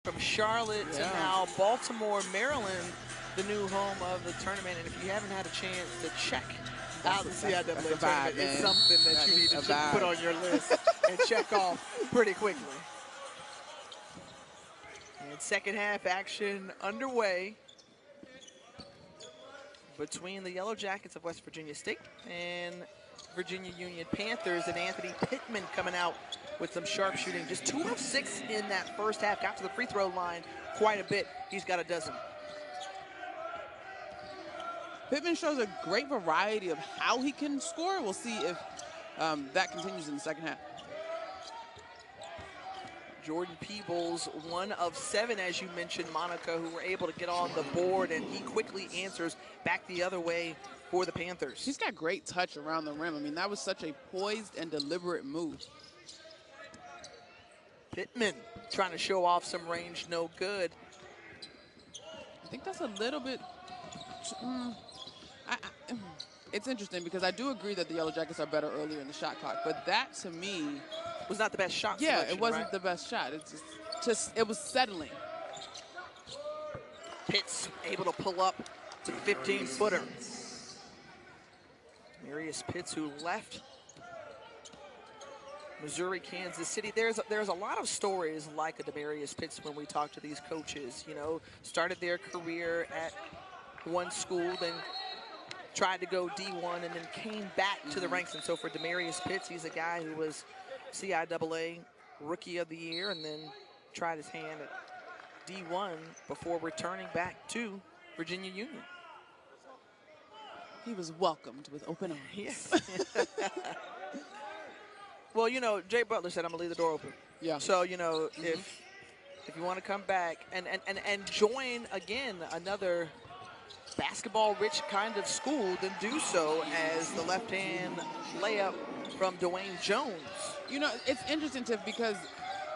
From Charlotte to now Baltimore, Maryland, the new home of the tournament. And if you haven't had a chance to check out the CIAA tournament, it's something that you need to just put on your list and check off pretty quickly. And second half action underway between the Yellow Jackets of West Virginia State and Virginia Union Panthers, and Anthony Pittman coming out with some sharpshooting. Just 2 of 6 in that first half. Got to the free throw line quite a bit. He's got a dozen. Pittman shows a great variety of how he can score. We'll see if that continues in the second half. Jordan Peebles, 1 of 7, as you mentioned, Monica, who were able to get on the board, and he quickly answers back the other way for the Panthers. He's got great touch around the rim. I mean, that was such a poised and deliberate move. Pittman trying to show off some range, no good. I think that's a little bit... it's interesting because I do agree that the Yellow Jackets are better earlier in the shot clock, but that to me was not the best shot. Yeah, it wasn't the best shot. It's just it was settling. Pitts able to pull up to the 15-footer. Marius Pitts, who left Missouri, Kansas City. There's a lot of stories like a Demarius Pitts when we talk to these coaches. You know, started their career at one school, then tried to go D1, and then came back to the ranks. And so for Demarius Pitts, he's a guy who was CIAA Rookie of the Year and then tried his hand at D1 before returning back to Virginia Union. He was welcomed with open arms. Yes. Well, you know, Jay Butler said, I'm going to leave the door open. Yeah. So, you know, if you want to come back and join, again, another basketball-rich kind of school, then do so as the left-hand layup from Dwayne Jones. You know, it's interesting, Tiff, because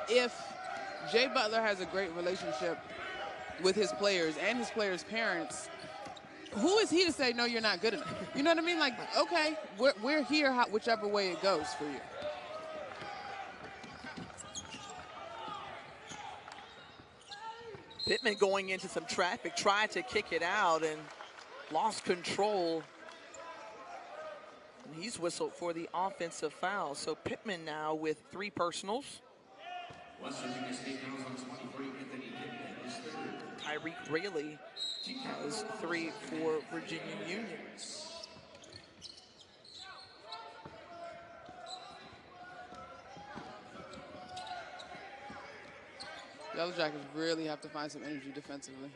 if Jay Butler has a great relationship with his players and his players' parents, who is he to say, no, you're not good enough? You know what I mean? Like, okay, we're here whichever way it goes for you. Pittman going into some traffic, tried to kick it out and lost control. And he's whistled for the offensive foul. So Pittman now with 3 personals. Tyreek Rayleigh has 3 for Virginia Union. The Yellow Jackets really have to find some energy defensively.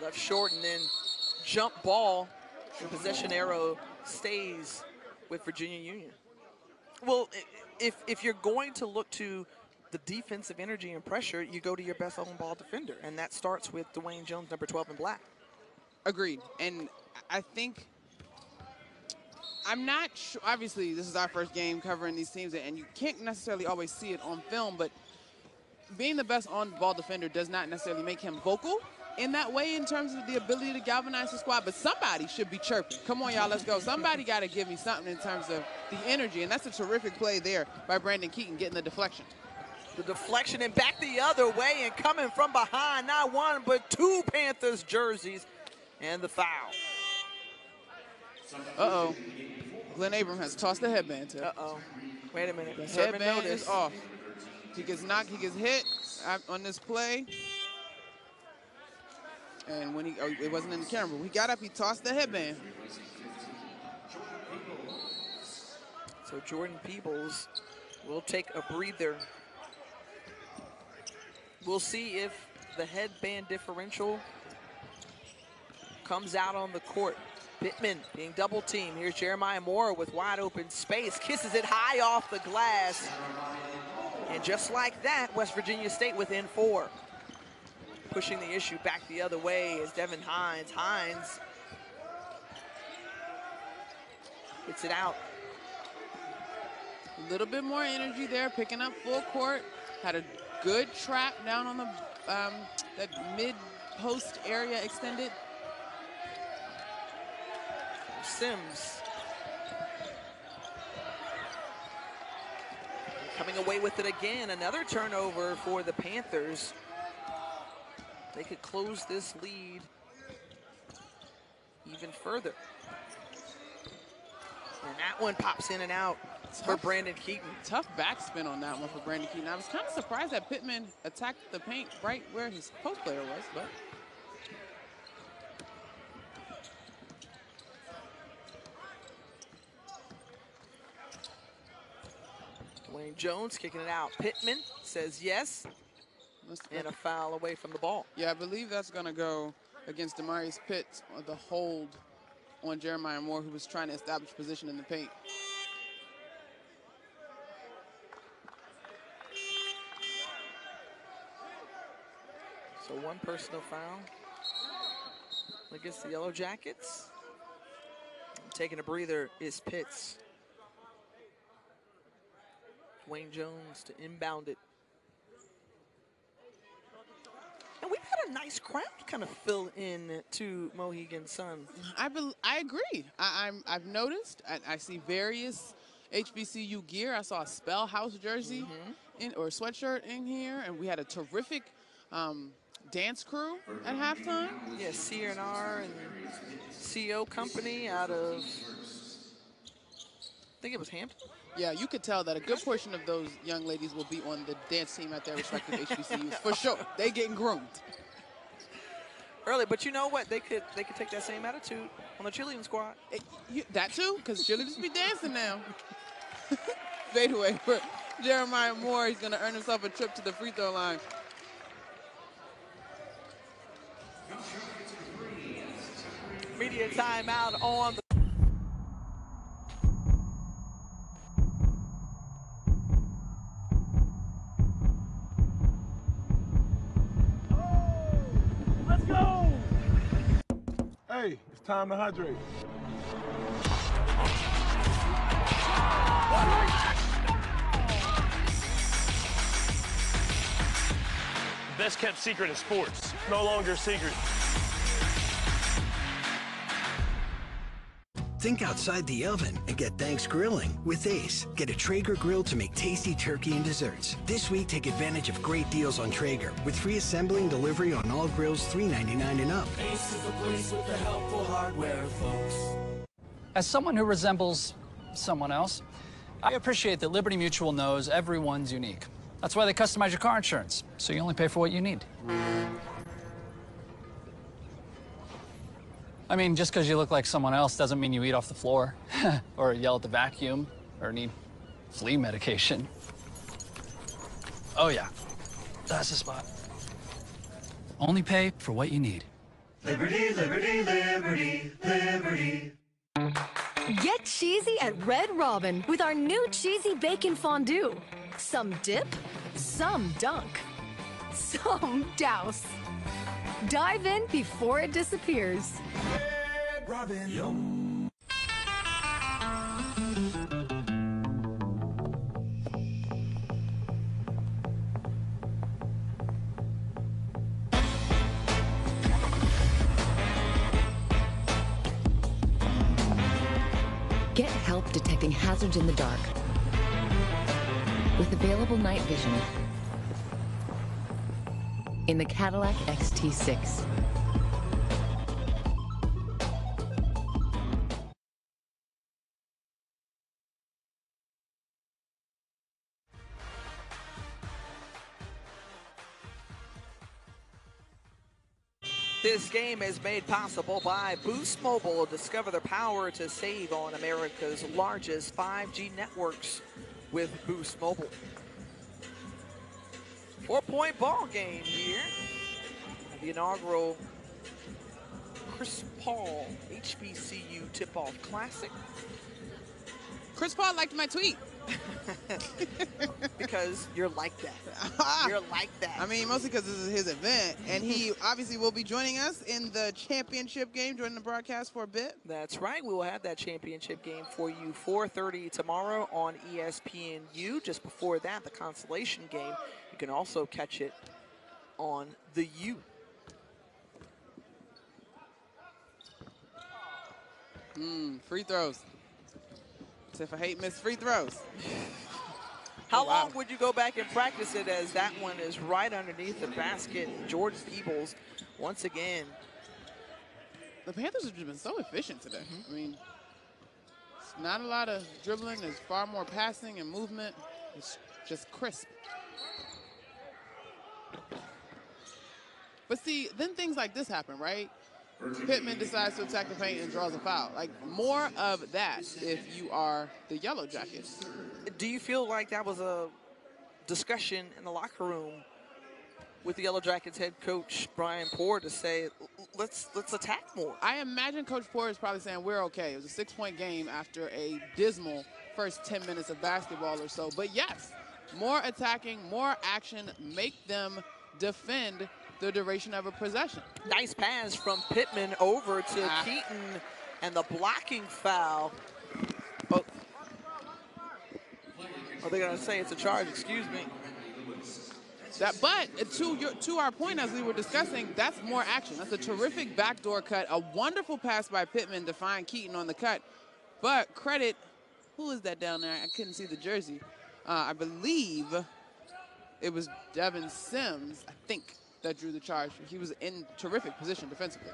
Left short and then jump ball. The possession arrow stays with Virginia Union. Well, if you're going to look to the defensive energy and pressure, you go to your best on-ball defender, and that starts with Dwayne Jones, number 12 in black. Agreed. And I think, I'm not sure, obviously this is our first game covering these teams, and you can't necessarily always see it on film, but being the best on-ball defender does not necessarily make him vocal in that way in terms of the ability to galvanize the squad, but somebody should be chirping. Come on, y'all, let's go. Somebody got to give me something in terms of the energy, and that's a terrific play there by Brandon Keaton getting the deflection. The deflection and back the other way, and coming from behind, not 1 but 2 Panthers jerseys, and the foul. Uh-oh. Glenn Abram has tossed the headband to. Uh-oh. Wait a minute. The headband is off. He gets knocked, he gets hit on this play. And when it wasn't in the camera, when he got up, he tossed the headband. So Jordan Peebles will take a breather. We'll see if the headband differential comes out on the court. Pittman being double teamed. Here's Jeremiah Moore with wide open space. Kisses it high off the glass. And just like that, West Virginia State within 4. Pushing the issue back the other way is Devin Hines. Hines gets it out. A little bit more energy there, picking up full court. Had a good trap down on the that mid-post area extended. Sims coming away with it again. Another turnover for the Panthers. They could close this lead even further. And that one pops in and out for Brandon Keaton. Tough backspin on that one for Brandon Keaton. I was kind of surprised that Pittman attacked the paint right where his post player was, but. Dwayne Jones kicking it out. Pittman says yes. And a foul away from the ball. Yeah, I believe that's going to go against Demarius Pitts, the hold on Jeremiah Moore, who was trying to establish position in the paint. So one personal foul against the Yellow Jackets. Taking a breather is Pitts. Dwayne Jones to inbound it. And we've had a nice crowd kind of fill in to Mohegan Sun. I agree. I've noticed. I see various HBCU gear. I saw a Spell House jersey or sweatshirt in here, and we had a terrific dance crew at halftime. Yeah, CNR and CO Company out of, I think it was Hampton. Yeah, you could tell that a good portion of those young ladies will be on the dance team at their respective HBCUs for sure. They getting groomed early, but you know what? They could take that same attitude on the cheerleading squad. That too, because cheerleaders be dancing now. Fadeaway for Jeremiah Moore. He's going to earn himself a trip to the free throw line. Media timeout on the. Let's go! Hey, it's time to hydrate. Best kept secret in sports. No longer a secret. Think outside the oven and get thanks grilling with Ace. Get a Traeger grill to make tasty turkey and desserts. This week, take advantage of great deals on Traeger with free assembly and delivery on all grills $3.99 and up. Ace is the place with the helpful hardware, folks. As someone who resembles someone else, I appreciate that Liberty Mutual knows everyone's unique. That's why they customize your car insurance, so you only pay for what you need. I mean, just because you look like someone else doesn't mean you eat off the floor, or yell at the vacuum, or need flea medication. Oh yeah, that's the spot. Only pay for what you need. Liberty, liberty, liberty, liberty. Get cheesy at Red Robin with our new cheesy bacon fondue. Some dip, some dunk, some douse. Dive in before it disappears. Red Robin. Yum. Get help detecting hazards in the dark with available night vision in the Cadillac XT6. This game is made possible by Boost Mobile. Discover the power to save on America's largest 5G networks with Boost Mobile. 4-point ball game here. The inaugural Chris Paul HBCU Tip-Off Classic. Chris Paul liked my tweet. Because you're like that. You're like that. I mean, mostly because this is his event, and he obviously will be joining us in the championship game, joining the broadcast for a bit. That's right. We will have that championship game for you 4:30 tomorrow on ESPNU. Just before that, the consolation game. You can also catch it on the U. Free throws. As if I hate missed free throws. How long would you go back and practice it, as that one is right underneath the basket? Jordan Peebles, once again. The Panthers have just been so efficient today. I mean, it's not a lot of dribbling. There's far more passing and movement. It's just crisp. But see, then things like this happen, right? Pittman decides to attack the paint and draws a foul. Like, more of that if you are the Yellow Jackets. Do you feel like that was a discussion in the locker room with the Yellow Jackets head coach Brian Poor to say, let's attack more? I imagine Coach Poor is probably saying we're okay. It was a 6-point game after a dismal first 10 minutes of basketball or so. But yes, more attacking, more action, make them defend the duration of a possession. Nice pass from Pittman over to Keaton, and the blocking foul. Oh, are they going to say it's a charge? Excuse me. But to our point, as we were discussing, that's more action. That's a terrific backdoor cut, a wonderful pass by Pittman to find Keaton on the cut. But credit, who is that down there? I couldn't see the jersey. I believe it was Devin Sims, I think, that drew the charge. He was in terrific position defensively.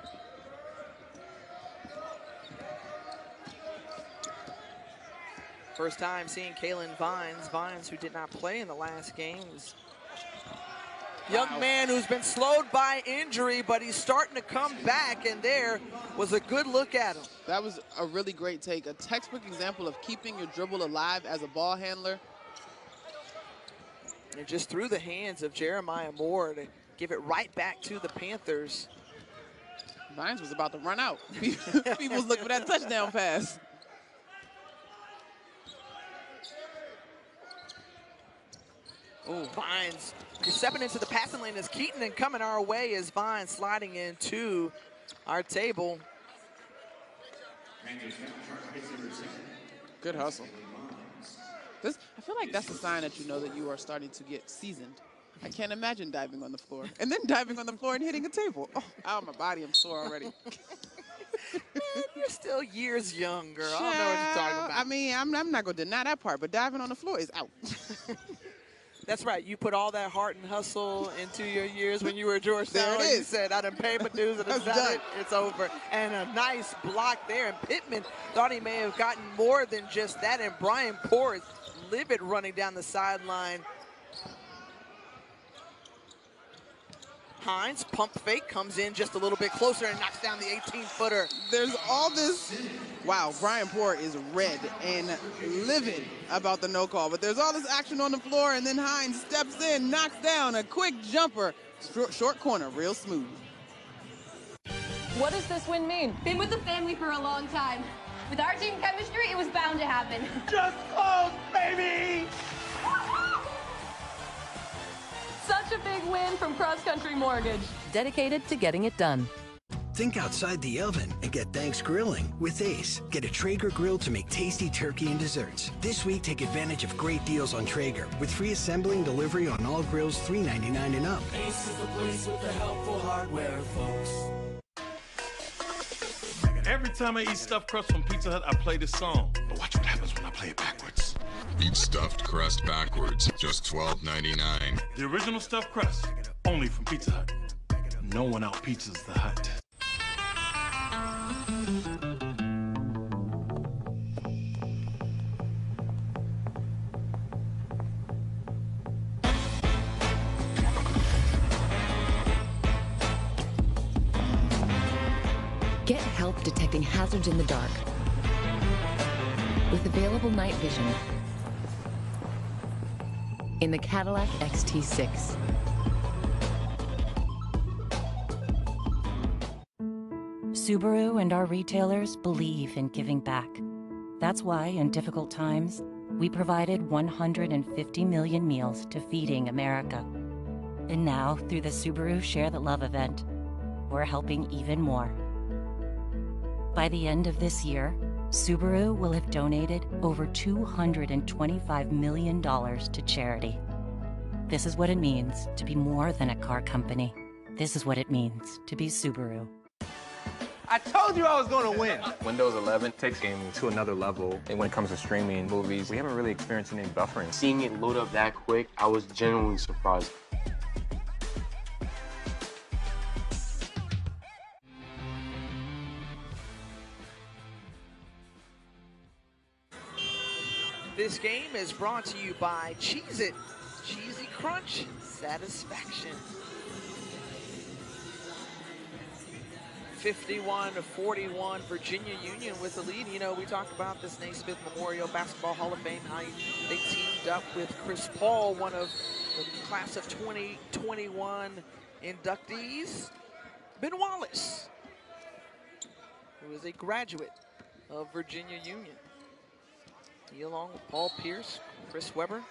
First time seeing Kalen Vines. Vines, who did not play in the last game, was young man who's been slowed by injury, but he's starting to come back, and there was a good look at him. That was a really great take, a textbook example of keeping your dribble alive as a ball handler. And just through the hands of Jeremiah Moore to give it right back to the Panthers. Vines was about to run out. People was looking for that touchdown pass. Oh, Vines, you're stepping into the passing lane as Keaton, and coming our way is Vines sliding into our table. Good hustle. I feel like that's a sign that you know that you are starting to get seasoned. I can't imagine diving on the floor and then diving on the floor and hitting a table. Oh, ow, my body, I'm sore already. Man, you're still years young, girl. I don't know what you're talking about. I mean, I'm not going to deny that part, but diving on the floor is out. That's right. You put all that heart and hustle into your years when you were at Georgetown. You said, I done paid my dues and it's over. And a nice block there. And Pittman thought he may have gotten more than just that. And Brian Poor is livid running down the sideline. Hines, pump fake, comes in just a little bit closer and knocks down the 18-footer. There's all this, wow, Brian Poor is red and livid about the no call, but there's all this action on the floor, and then Hines steps in, knocks down a quick jumper, short corner, real smooth. What does this win mean? Been with the family for a long time. With our team chemistry, it was bound to happen. Just close, baby! Such a big win from Cross Country Mortgage. Dedicated to getting it done. Think outside the oven and get thanks grilling with Ace. Get a Traeger grill to make tasty turkey and desserts. This week, take advantage of great deals on Traeger with free assembly and delivery on all grills $3.99 and up. Ace is the place with the helpful hardware, folks. Every time I eat stuffed crust from Pizza Hut, I play this song. But watch what happens when I play it backwards. Eat stuffed crust backwards, just $12.99. The original stuffed crust, only from Pizza Hut. No one out pizzas the Hut. Get help detecting hazards in the dark with available night vision in the Cadillac XT6. Subaru and our retailers believe in giving back. That's why, in difficult times, we provided 150 million meals to Feeding America. And now, through the Subaru Share the Love event, we're helping even more. By the end of this year, Subaru will have donated over $225 million to charity. This is what it means to be more than a car company. This is what it means to be Subaru. I told you I was gonna win. Windows 11 takes gaming to another level. And when it comes to streaming movies, we haven't really experienced any buffering. Seeing it load up that quick, I was genuinely surprised. This game is brought to you by Cheez-It. Cheesy Crunch Satisfaction. 51-41, Virginia Union with the lead. You know, we talked about this Naismith Memorial Basketball Hall of Fame, how they teamed up with Chris Paul, one of the class of 2021 inductees. Ben Wallace, who is a graduate of Virginia Union. He, along with Paul Pierce, Chris Webber,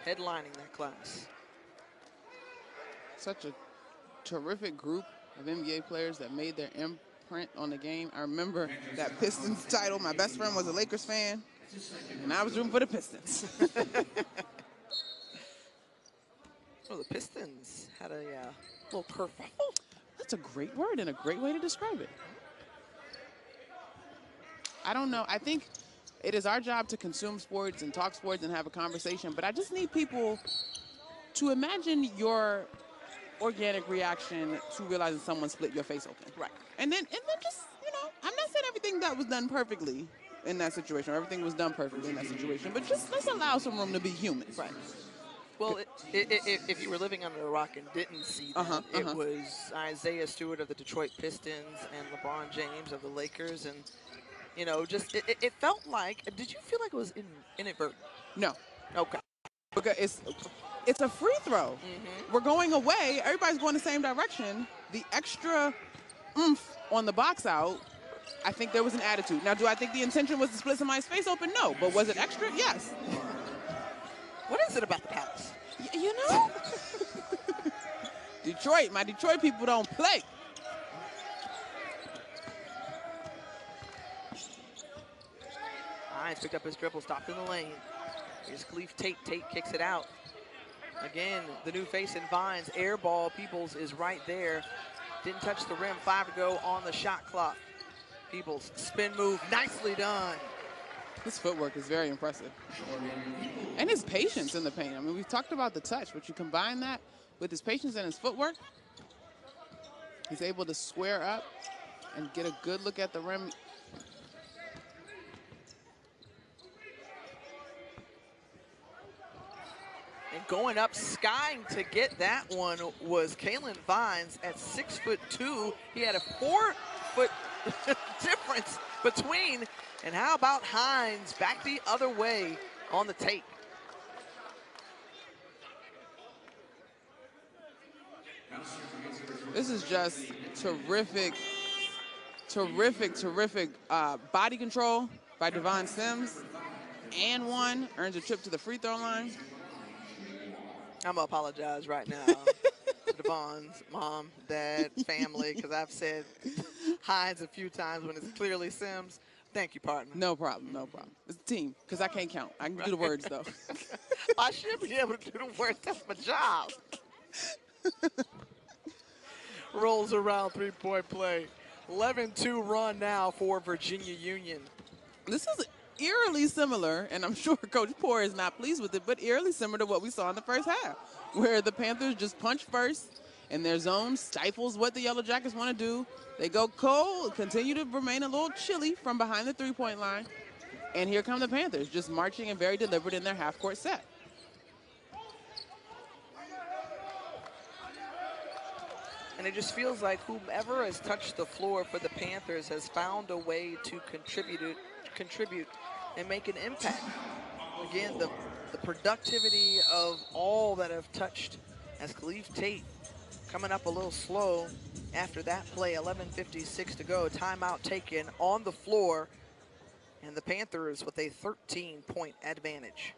headlining that class. Such a terrific group of NBA players that made their imprint on the game. I remember that Pistons title. My best friend was a Lakers fan, and I was rooting for the Pistons. Well, the Pistons had a little kerfuffle. That's a great word and a great way to describe it. I don't know. I think it is our job to consume sports and talk sports and have a conversation, but I just need people to imagine your organic reaction to realizing someone split your face open. Right. And then just, you know, I'm not saying everything that was done perfectly in that situation, or everything was done perfectly in that situation, but just let's allow some room to be human. Right. Well, if you were living under a rock and didn't see that, it was Isaiah Stewart of the Detroit Pistons and LeBron James of the Lakers, and you know, just it felt like. Did you feel like it was inadvertent? No. Okay. Because it's a free throw. We're going away. Everybody's going the same direction. The extra oomph on the box out, I think there was an attitude. Now, do I think the intention was to split somebody's face open? No. But was it extra? Yes. What is it about the Palace? You know? Detroit. My Detroit people don't play. Hines picked up his dribble, stopped in the lane. Here's Khalif Tate. Tate kicks it out. Again, the new face in Vines. Air ball. Peoples is right there. Didn't touch the rim. 5 to go on the shot clock. Peoples, spin move. Nicely done. His footwork is very impressive. And his patience in the paint. I mean, we've talked about the touch, but you combine that with his patience and his footwork, he's able to square up and get a good look at the rim. And going up, skying to get that one was Kalen Vines at 6'2". He had a 4-foot difference between. And how about Hines back the other way on the tape? This is just terrific, terrific body control by Devon Sims. And one earns a trip to the free throw line. I'm gonna apologize right now to Devon's mom, dad, family, because I've said Hines a few times when it's clearly Sims. Thank you, partner. No problem, no problem. It's a team, because I can't count. I can do the words, though. I should be able to do the words. That's my job. Rolls around three-point play. 11-2 run now for Virginia Union. This is eerily similar, and I'm sure Coach Poore is not pleased with it, but eerily similar to what we saw in the first half, where the Panthers just punch first, and their zone stifles what the Yellow Jackets want to do. They go cold, continue to remain a little chilly from behind the three-point line, and here come the Panthers, just marching and very deliberate in their half-court set. And it just feels like whomever has touched the floor for the Panthers has found a way to contribute and make an impact. Again, the productivity of all that have touched, as Khalif Tate coming up a little slow after that play. 11:56 to go. Timeout taken on the floor, and the Panthers with a 13-point advantage.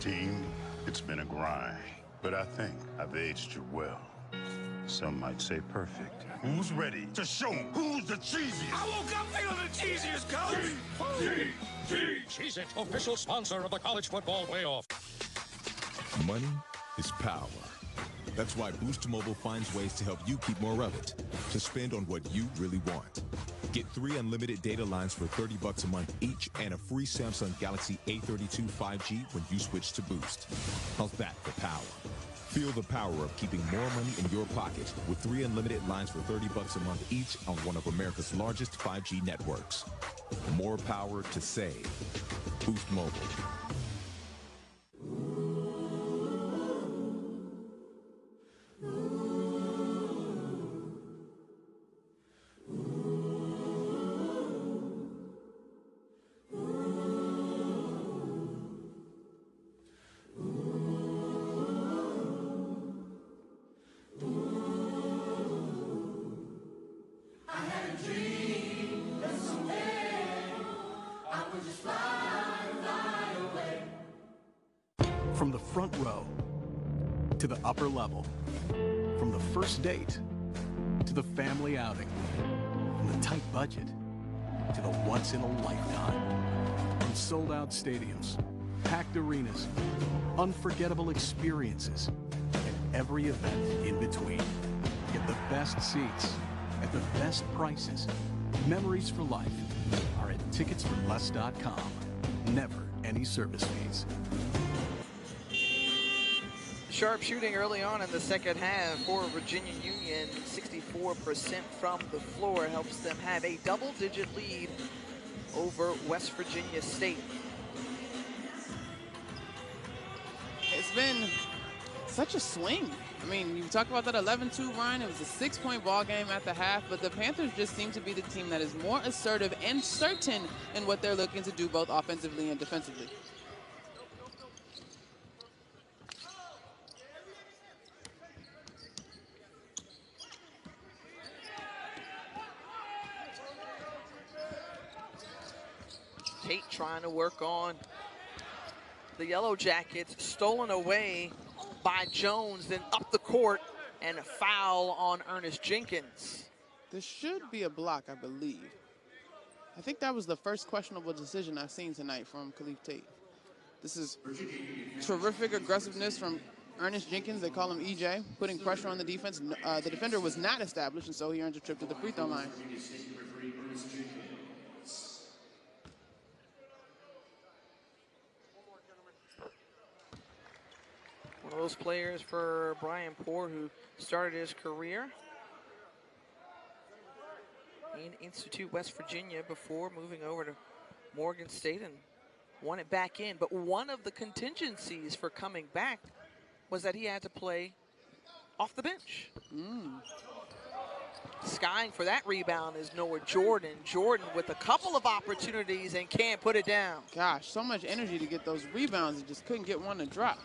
Team, it's been a grind, but I think I've aged you well. Some might say perfect. Who's ready to show 'em who's the cheesiest? I woke up feeling the cheesiest, Coach. Cheez-It, official sponsor of the College Football Playoff. Money is power. That's why Boost Mobile finds ways to help you keep more of it, to spend on what you really want. Get 3 unlimited data lines for $30 a month each and a free Samsung Galaxy A32 5G when you switch to Boost. How's that for power? Feel the power of keeping more money in your pocket with 3 unlimited lines for $30 a month each on one of America's largest 5G networks. More power to save. Boost Mobile. From the front row to the upper level, from the first date to the family outing, from the tight budget to the once-in-a-lifetime, from sold-out stadiums, packed arenas, unforgettable experiences, and every event in between. Get the best seats at the best prices. Memories for life are at ticketsforless.com. Never any service fees. Sharp shooting early on in the second half for Virginia Union. 64% from the floor helps them have a double-digit lead over West Virginia State. It's been such a swing. I mean, you talk about that 11-2 run. It was a 6-point ball game at the half, but the Panthers just seem to be the team that is more assertive and certain in what they're looking to do both offensively and defensively. Tate trying to work on the Yellow Jackets, stolen away by Jones, then up the court, and a foul on Ernest Jenkins. This should be a block, I believe. I think that was the first questionable decision I've seen tonight from Khalif Tate. This is terrific aggressiveness from Ernest Jenkins. They call him EJ, putting pressure on the defense. The defender was not established, and so he earns a trip to the free throw line. One of those players for Brian Poor who started his career in Institute, West Virginia before moving over to Morgan State and won it back in. But one of the contingencies for coming back was that he had to play off the bench. Skying for that rebound is Noah Jordan. Jordan with a couple of opportunities and can't put it down. Gosh, so much energy to get those rebounds and just couldn't get one to drop.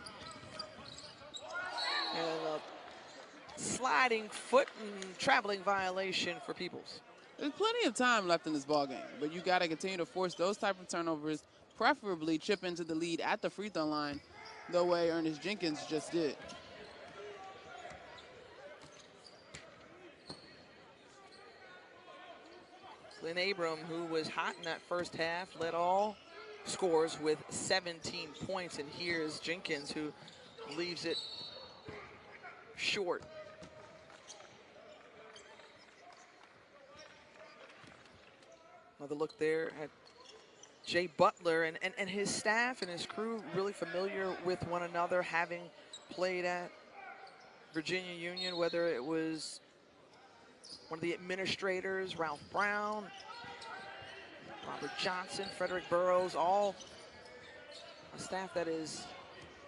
And a sliding foot and traveling violation for Peoples. There's plenty of time left in this ball game, but you got to continue to force those type of turnovers, preferably chip into the lead at the free throw line, the way Ernest Jenkins just did. Glenn Abram, who was hot in that first half, led all scores with 17 points. And here's Jenkins, who leaves it short. Another look there at Jay Butler and his staff and his crew, really familiar with one another, having played at Virginia Union, whether it was one of the administrators, Ralph Brown, Robert Johnson, Frederick Burrows, all a staff that is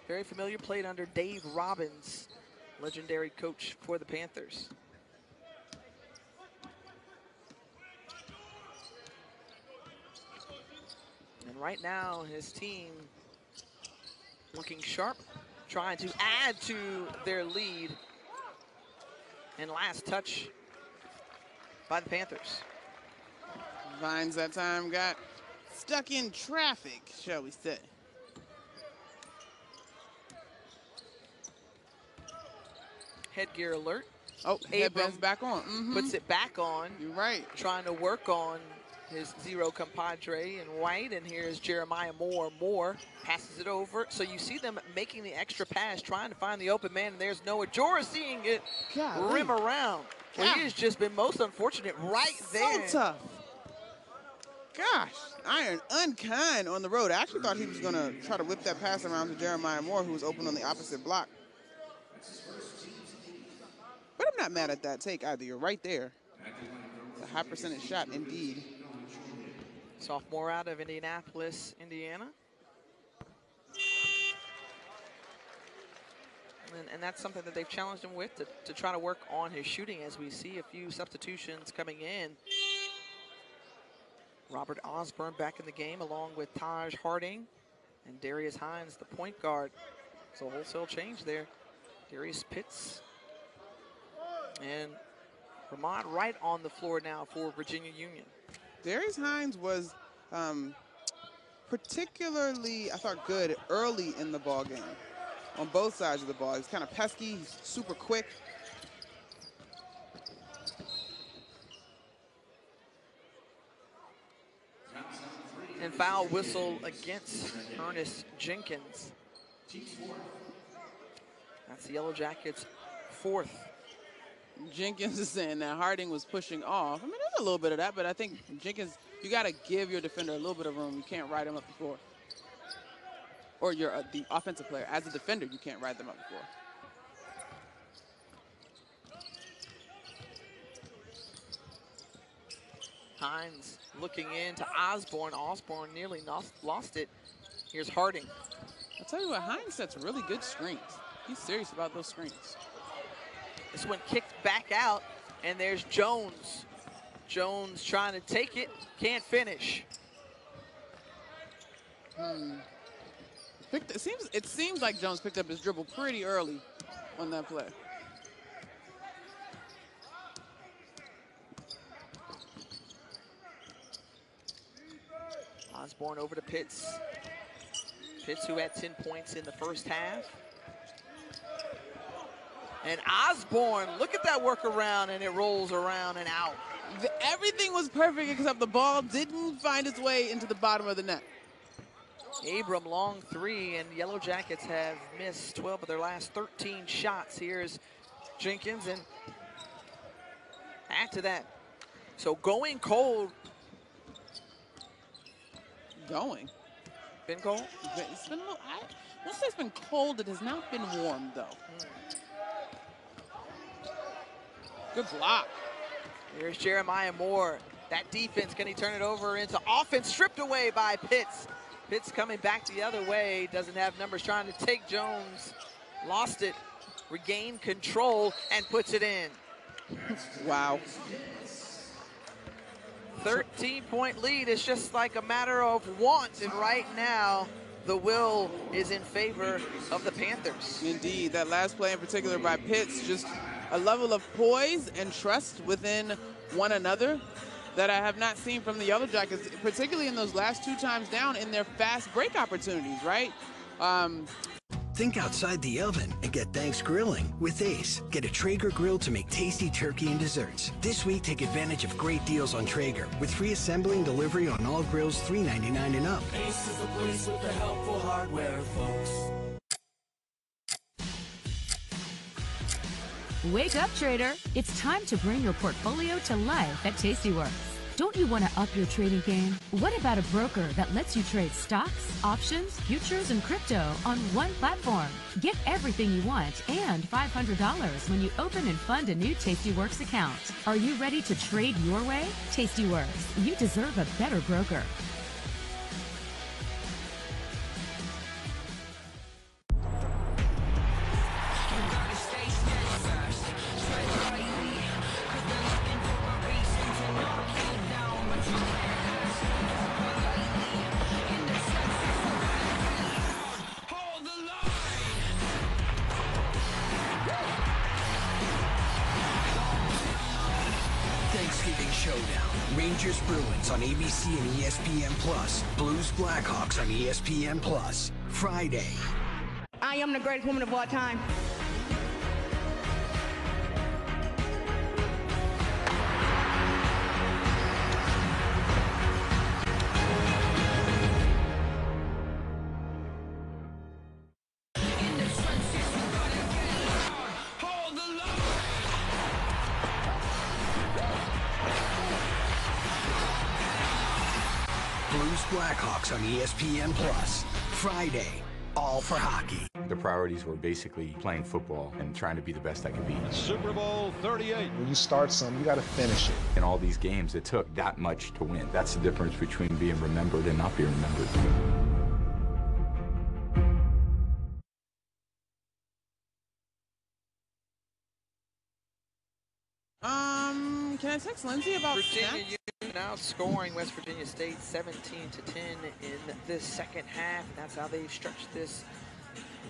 very familiar, played under Dave Robbins, legendary coach for the Panthers. And right now, his team looking sharp, trying to add to their lead. And last touch by the Panthers. Vines that time got stuck in traffic, shall we say. Headgear alert. Oh, headband's back on. Puts it back on. You're right. Trying to work on his zero compadre in white, and here's Jeremiah Moore. Moore passes it over. So you see them making the extra pass, trying to find the open man, and there's Noah Jora seeing it rim around. Well, he has just been most unfortunate right there. So tough. Gosh, Iron unkind on the road. I actually thought he was going to try to whip that pass around to Jeremiah Moore, who was open on the opposite block. But I'm not mad at that take either. You're right there. A high percentage shot indeed. Sophomore out of Indianapolis, Indiana. And that's something that they've challenged him with, to try to work on his shooting, as we see a few substitutions coming in. Robert Osborne back in the game along with Taj Harding and Darius Hines, the point guard. So wholesale change there. Darius Pitts and Ramad Wright on the floor now for Virginia Union. Darius Hines was particularly, I thought, good early in the ball game on both sides of the ball. He's kind of pesky, he's super quick. And foul whistle against Ernest Jenkins. That's the Yellow Jackets' fourth. Jenkins is saying that Harding was pushing off. I mean, there's a little bit of that, but I think Jenkins, you got to give your defender a little bit of room. You can't ride him up the floor. Or you're the offensive player. As a defender, you can't ride them up the floor. Hines looking in to Osborne. Osborne nearly lost it. Here's Harding. I'll tell you what, Hines sets really good screens. He's serious about those screens. This one kicked back out, and there's Jones. Jones trying to take it, can't finish. It seems like Jones picked up his dribble pretty early on that play. Osborne over to Pitts. Pitts, who had 10 points in the first half. And Osborne, look at that workaround, and it rolls around and out. Everything was perfect except the ball didn't find its way into the bottom of the net. Abram, long three, and Yellow Jackets have missed 12 of their last 13 shots. Here's Jenkins, and add to that. So going cold. Going? Been cold? It's been a little, once it's been cold, it has not been warm, though. Good block. Here's Jeremiah Moore. That defense, can he turn it over into offense? Stripped away by Pitts. Pitts coming back the other way. Doesn't have numbers, trying to take Jones. Lost it, regained control, and puts it in. Wow. 13-point lead. It's just like a matter of want, and right now the will is in favor of the Panthers. Indeed, that last play in particular by Pitts, just a level of poise and trust within one another that I have not seen from the Yellow Jackets, particularly in those last two times down in their fast break opportunities, right? Think outside the oven and get thanks grilling with Ace. Get a Traeger grill to make tasty turkey and desserts. This week, take advantage of great deals on Traeger with free assembly and delivery on all grills $3.99 and up. Ace is the place with the helpful hardware, folks. Wake up, trader. It's time to bring your portfolio to life at Tastyworks. Don't you want to up your trading game? What about a broker that lets you trade stocks, options, futures, and crypto on one platform? Get everything you want and $500 when you open and fund a new Tastyworks account. Are you ready to trade your way? Tastyworks. You deserve a better broker. Thanksgiving Showdown. Rangers Bruins on ABC and ESPN Plus. Blues Blackhawks on ESPN Plus. Friday. I am the greatest woman of all time. Blues Blackhawks on ESPN+. Friday, all for hockey. The priorities were basically playing football and trying to be the best I could be. Super Bowl 38. When you start something, you got to finish it. In all these games, it took that much to win. That's the difference between being remembered and not being remembered. Can I text Lindsay about Virginia Union now scoring West Virginia State 17-10 in this second half. That's how they stretched this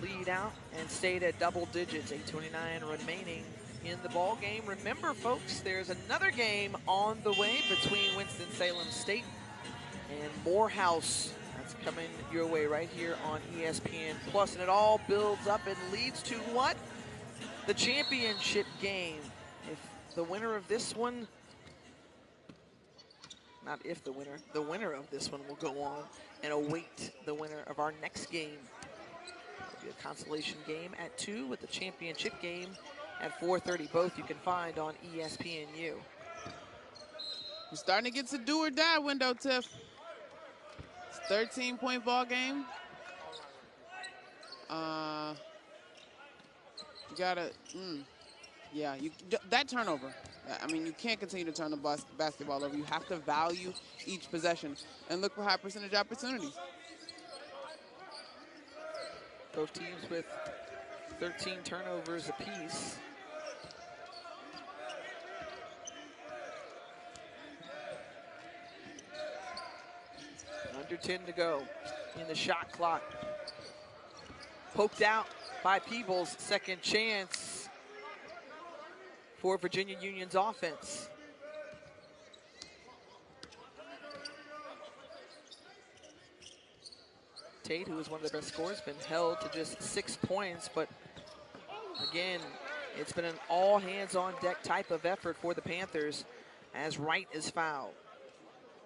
lead out and stayed at double digits. 8:29 remaining in the ball game. Remember, folks, there's another game on the way between Winston-Salem State and Morehouse. That's coming your way right here on ESPN+. And it all builds up and leads to what? The championship game. If the winner of this one, not if the winner of this one will go on and await the winner of our next game. It'll be a consolation game at 2 with the championship game at 4:30. Both you can find on ESPNU. We're starting to get to do or die window, Tiff. It's a 13-point ball game. You gotta, yeah, that turnover. I mean, you can't continue to turn the basketball over. You have to value each possession and look for high percentage opportunities. Both teams with 13 turnovers apiece. Under 10 to go in the shot clock. Poked out by Peebles. Second chance for Virginia Union's offense. Tate, who is one of the best scorers, been held to just 6 points, but again, it's been an all hands on deck type of effort for the Panthers as Wright is fouled.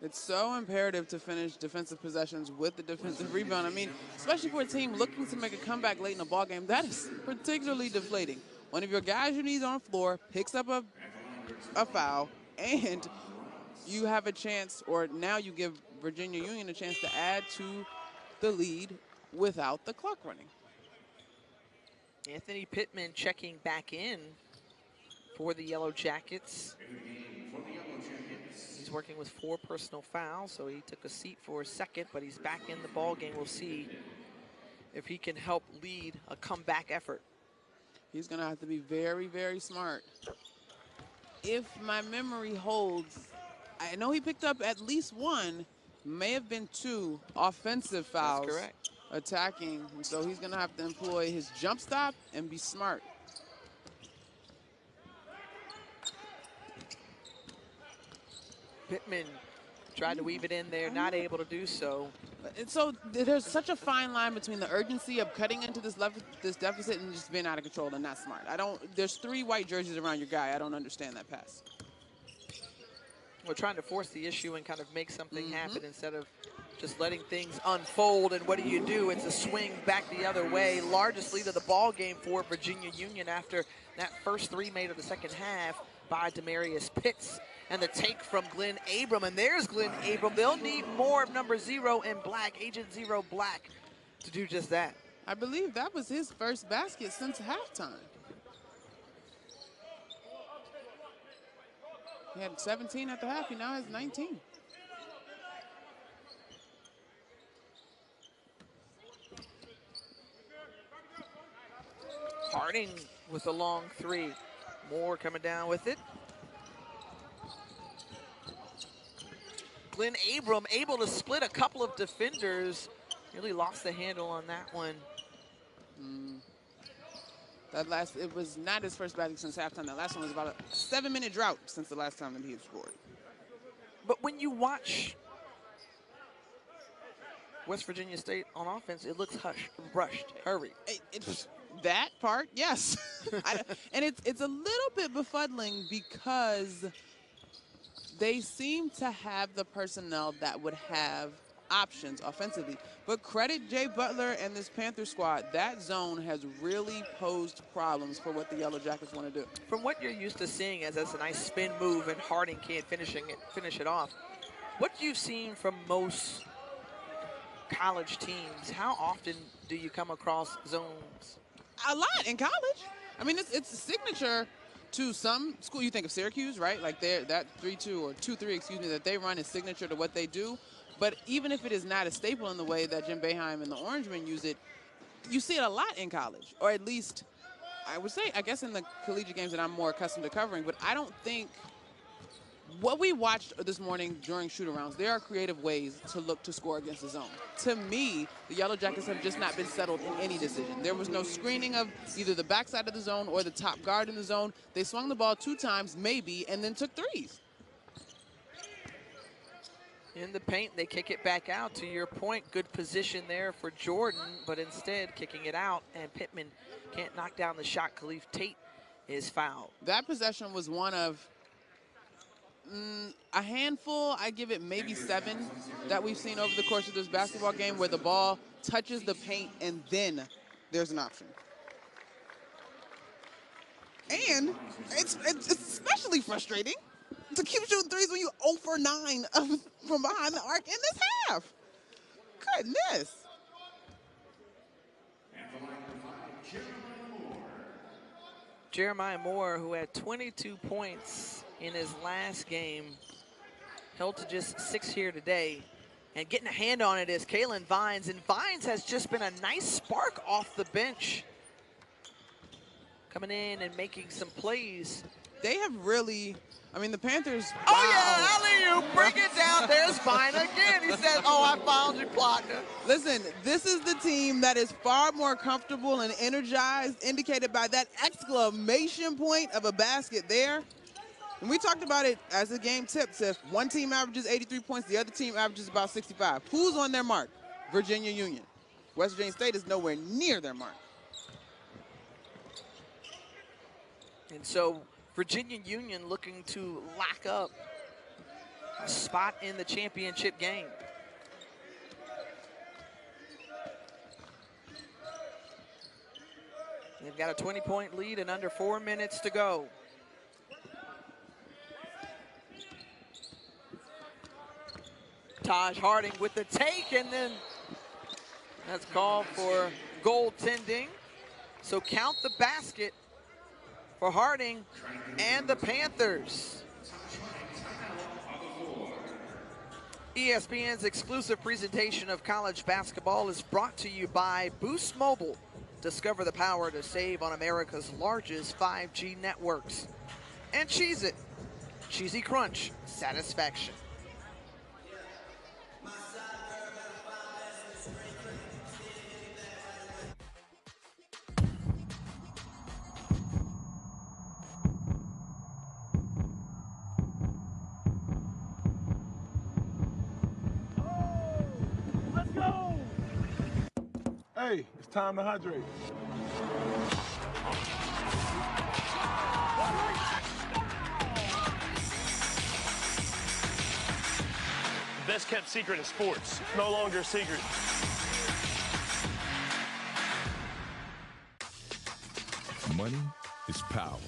It's so imperative to finish defensive possessions with the defensive rebound. I mean, especially for a team looking to make a comeback late in the ball game, that is particularly deflating. One of your guys you need on the floor picks up a foul, and you have a chance, or now you give Virginia Union a chance to add to the lead without the clock running. Anthony Pittman checking back in for the Yellow Jackets. He's working with 4 personal fouls, so he took a seat for a second, but he's back in the ball game. We'll see if he can help lead a comeback effort. He's going to have to be very, very smart. If my memory holds, I know he picked up at least 1, may have been 2 offensive fouls. That's correct. Attacking, and so he's going to have to employ his jump stop and be smart. Pittman tried to weave it in there, not able to do so. And so there's such a fine line between the urgency of cutting into this deficit and just being out of control and not smart. There's 3 white jerseys around your guy. I don't understand that pass. We're trying to force the issue and kind of make something happen instead of just letting things unfold. And what do? It's a swing back the other way. Largest lead of the ball game for Virginia Union after that first 3 made of the second half by Demarius Pitts. And the take from Glenn Abram. And there's Glenn Abram. They'll need more of number 0 in black, Agent 0 Black, to do just that. I believe that was his first basket since halftime. He had 17 at the half. He now has 19. Harding with a long 3. Moore coming down with it. Glenn Abram able to split a couple of defenders. Really lost the handle on that one. It was not his first basket since halftime. That last one was about a 7-minute drought since the last time that he had scored. But when you watch West Virginia State on offense, it looks rushed, hurried. That part, yes. And it's a little bit befuddling because they seem to have the personnel that would have options offensively. But credit Jay Butler and this Panther squad. That zone has really posed problems for what the Yellow Jackets want to do. From what you're used to seeing as a nice spin move and Harding can't finish it off, what you've seen from most college teams, how often do you come across zones? A lot in college. I mean, it's a signature to some school. You think of Syracuse, right? Like that 3-2 or 2-3, excuse me, that they run is signature to what they do. But even if it is not a staple in the way that Jim Boeheim and the Orangemen use it, you see it a lot in college, or at least I would say, I guess in the collegiate games that I'm more accustomed to covering. But I don't think what we watched this morning during shoot-arounds, there are creative ways to look to score against the zone. To me, the Yellow Jackets have just not been settled in any decision. There was no screening of either the backside of the zone or the top guard in the zone. They swung the ball 2 times, maybe, and then took threes. In the paint, they kick it back out. To your point, good position there for Jordan, but instead kicking it out, and Pittman can't knock down the shot. Khalif Tate is fouled. That possession was one of a handful, I give it maybe 7, that we've seen over the course of this basketball game where the ball touches the paint and then there's an option. And it's especially frustrating to keep shooting threes when you 0 for 9 from behind the arc in this half. Goodness. Jeremiah Moore, who had 22 points in his last game, held to just 6 here today. And getting a hand on it is Kalen Vines. And Vines has just been a nice spark off the bench, coming in and making some plays. They have really, I mean, the Panthers. Oh, wow. Yeah, alley-oop, bring it down. There's Vine again. He said, oh, I found you, partner. Listen, this is the team that is far more comfortable and energized, indicated by that exclamation point of a basket there. And we talked about it as the game tips. If one team averages 83 points, the other team averages about 65. Who's on their mark? Virginia Union. West Virginia State is nowhere near their mark. And so Virginia Union looking to lock up a spot in the championship game. They've got a 20-point lead and under 4 minutes to go. Taj Harding with the take, and then that's called for goaltending. So count the basket for Harding and the Panthers. ESPN's exclusive presentation of college basketball is brought to you by Boost Mobile. Discover the power to save on America's largest 5G networks. And Cheez-It, Cheesy Crunch Satisfaction. Hey, it's time to hydrate. The best kept secret in sports. No longer a secret. Money is power.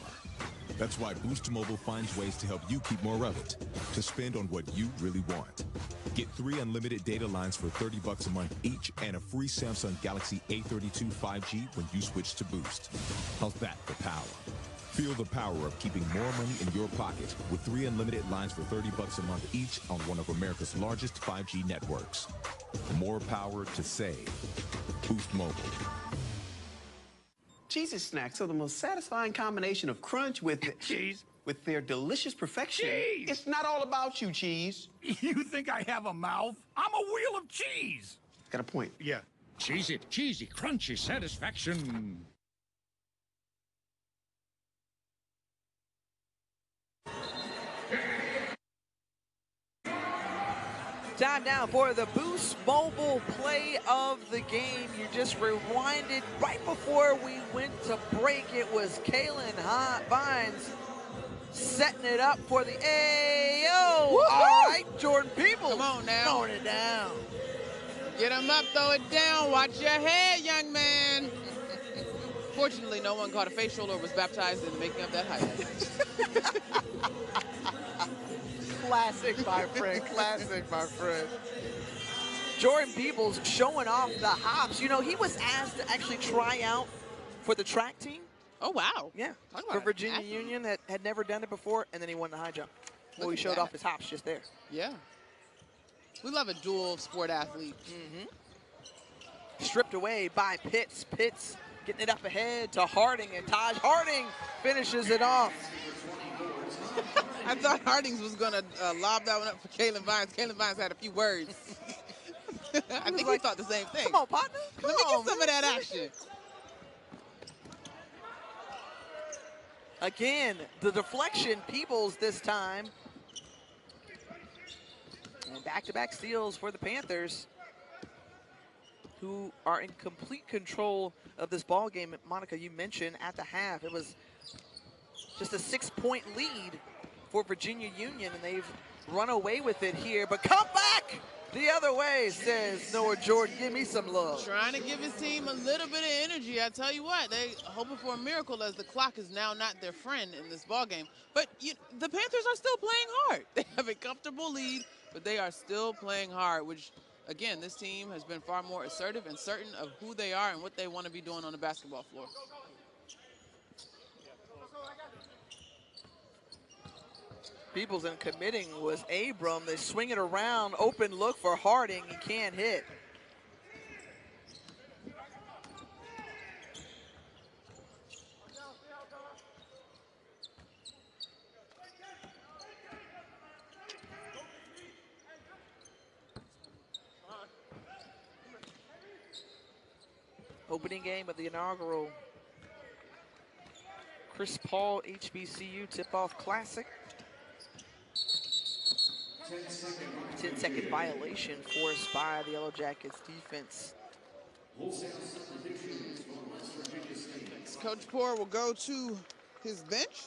That's why Boost Mobile finds ways to help you keep more of it, to spend on what you really want. Get 3 unlimited data lines for $30 a month each and a free Samsung Galaxy A32 5G when you switch to Boost. How's that for power? Feel the power of keeping more money in your pocket with 3 unlimited lines for $30 a month each on one of America's largest 5G networks. More power to save. Boost Mobile. Cheez-It snacks are the most satisfying combination of crunch with cheese, with their delicious perfection. Cheese! It's not all about you, Cheese. You think I have a mouth? I'm a wheel of cheese. Got a point. Yeah. Cheez-It, cheesy, crunchy satisfaction. Time now for the Boost Mobile play of the game. You just rewinded right before we went to break. It was Kalen Vines setting it up for the AO. All right, Jordan Peoples. Come on now. Throwing it down. Get him up, throw it down. Watch your head, young man. Fortunately, no one caught a facial or was baptized in the making of that highlight. Classic, my friend. Classic, my friend. Jordan Peebles showing off the hops. You know, he was asked to actually try out for the track team. Oh, wow. Yeah, for Virginia Union, had never done it before, and then he won the high jump. Well, he showed off his hops just there. Yeah. We love a dual sport athlete. Stripped away by Pitts. Pitts getting it up ahead to Harding, and Taj Harding finishes it off. I thought Hardings was going to lob that one up for Kalen Vines. Kalen Vines had a few words. I think he thought the same thing. Come on, partner. Let me get some of that action. Again, the deflection, Peebles this time. And back-to-back steals for the Panthers, who are in complete control of this ball game. Monica, you mentioned at the half, it was just a 6-point lead for Virginia Union, and they've run away with it here. But come back the other way, says Noah Jordan. Give me some love. Trying to give his team a little bit of energy. I tell you what, they hoping for a miracle as the clock is now not their friend in this ball game. But the Panthers are still playing hard. They have a comfortable lead, but they are still playing hard, which, again, this team has been far more assertive and certain of who they are and what they want to be doing on the basketball floor. Peebles in committing was Abram. They swing it around, open look for Harding. He can't hit. Opening game of the inaugural Chris Paul HBCU Tip-Off Classic. 10-second violation forced by the Yellow Jackets defense. Coach Poore will go to his bench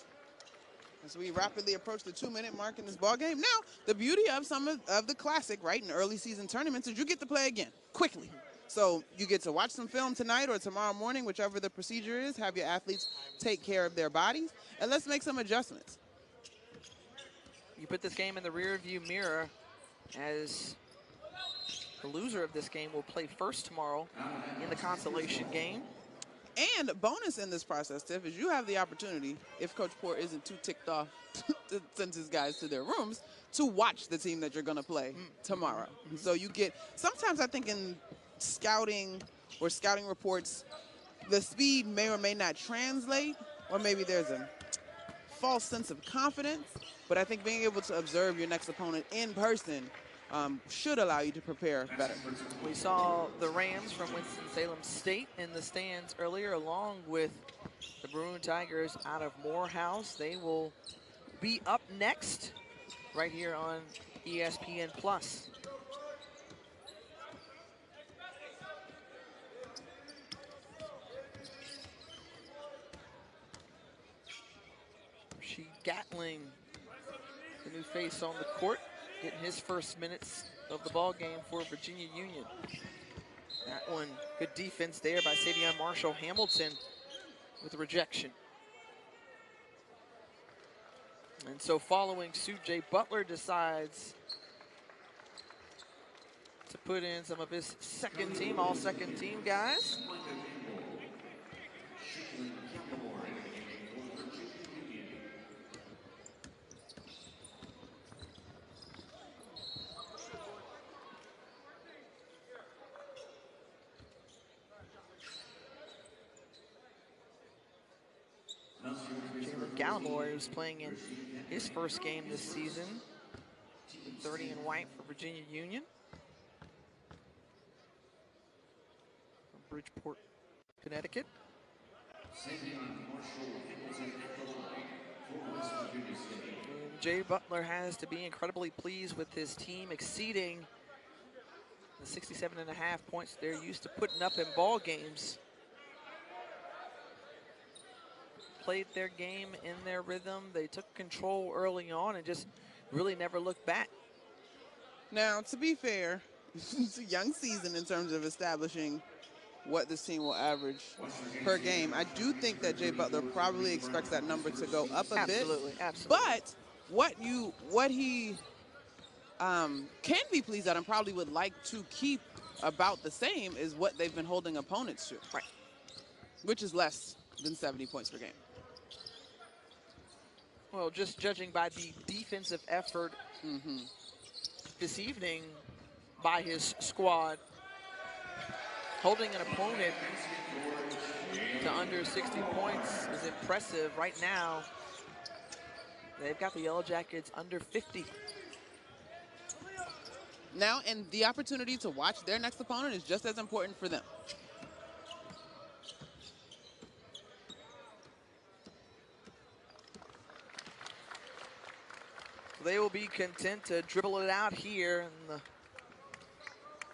as we rapidly approach the 2-minute mark in this ball game. Now, the beauty of some of the classic, right, in early season tournaments is you get to play again quickly. So you get to watch some film tonight or tomorrow morning, whichever the procedure is, have your athletes take care of their bodies, and let's make some adjustments. You put this game in the rearview mirror as the loser of this game will play first tomorrow in the consolation game. And bonus in this process, Tiff, is you have the opportunity, if Coach Poore isn't too ticked off to send his guys to their rooms, to watch the team that you're going to play tomorrow. So you get, sometimes I think in scouting or scouting reports, the speed may or may not translate, or maybe there's a false sense of confidence. But I think being able to observe your next opponent in person should allow you to prepare better. We saw the Rams from Winston-Salem State in the stands earlier, along with the Maroon Tigers out of Morehouse. They will be up next right here on ESPN+. Rasheed Gatling, the new face on the court, getting his first minutes of the ball game for Virginia Union. That one, good defense there by Savion Marshall Hamilton with a rejection. And so following suit, Jay Butler decides to put in some of his second team, all second team guys. Gallimore, who's playing in his first game this season. 30 in white for Virginia Union. From Bridgeport, Connecticut. And Jay Butler has to be incredibly pleased with his team exceeding the 67.5 points they're used to putting up in ball games. Played their game in their rhythm. They took control early on and just really never looked back. Now, to be fair, it's a young season in terms of establishing what this team will average per game. I do think that Jay Butler probably expects that number to go up a bit. Absolutely. But what he can be pleased at and probably would like to keep about the same is what they've been holding opponents to. Right. Which is less than 70 points per game. Well, just judging by the defensive effort this evening by his squad, holding an opponent to under 60 points is impressive. Right now, they've got the Yellow Jackets under 50. Now, and the opportunity to watch their next opponent is just as important for them. They will be content to dribble it out here in the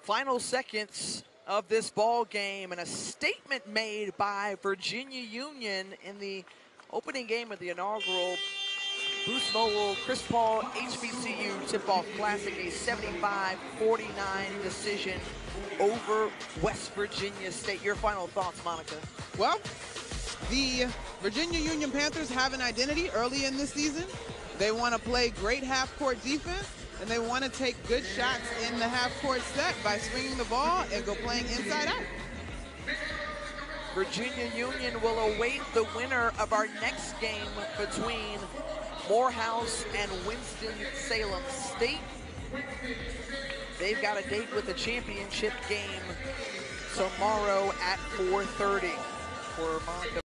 final seconds of this ball game, and a statement made by Virginia Union in the opening game of the inaugural Boost Mobile Chris Paul HBCU Tip-Off Classic, a 75-49 decision over West Virginia State. Your final thoughts, Monica? Well, the Virginia Union Panthers have an identity early in this season. They want to play great half-court defense, and they want to take good shots in the half-court set by swinging the ball and go playing inside out. Virginia Union will await the winner of our next game between Morehouse and Winston-Salem State. They've got a date with the championship game tomorrow at 4:30. For Monica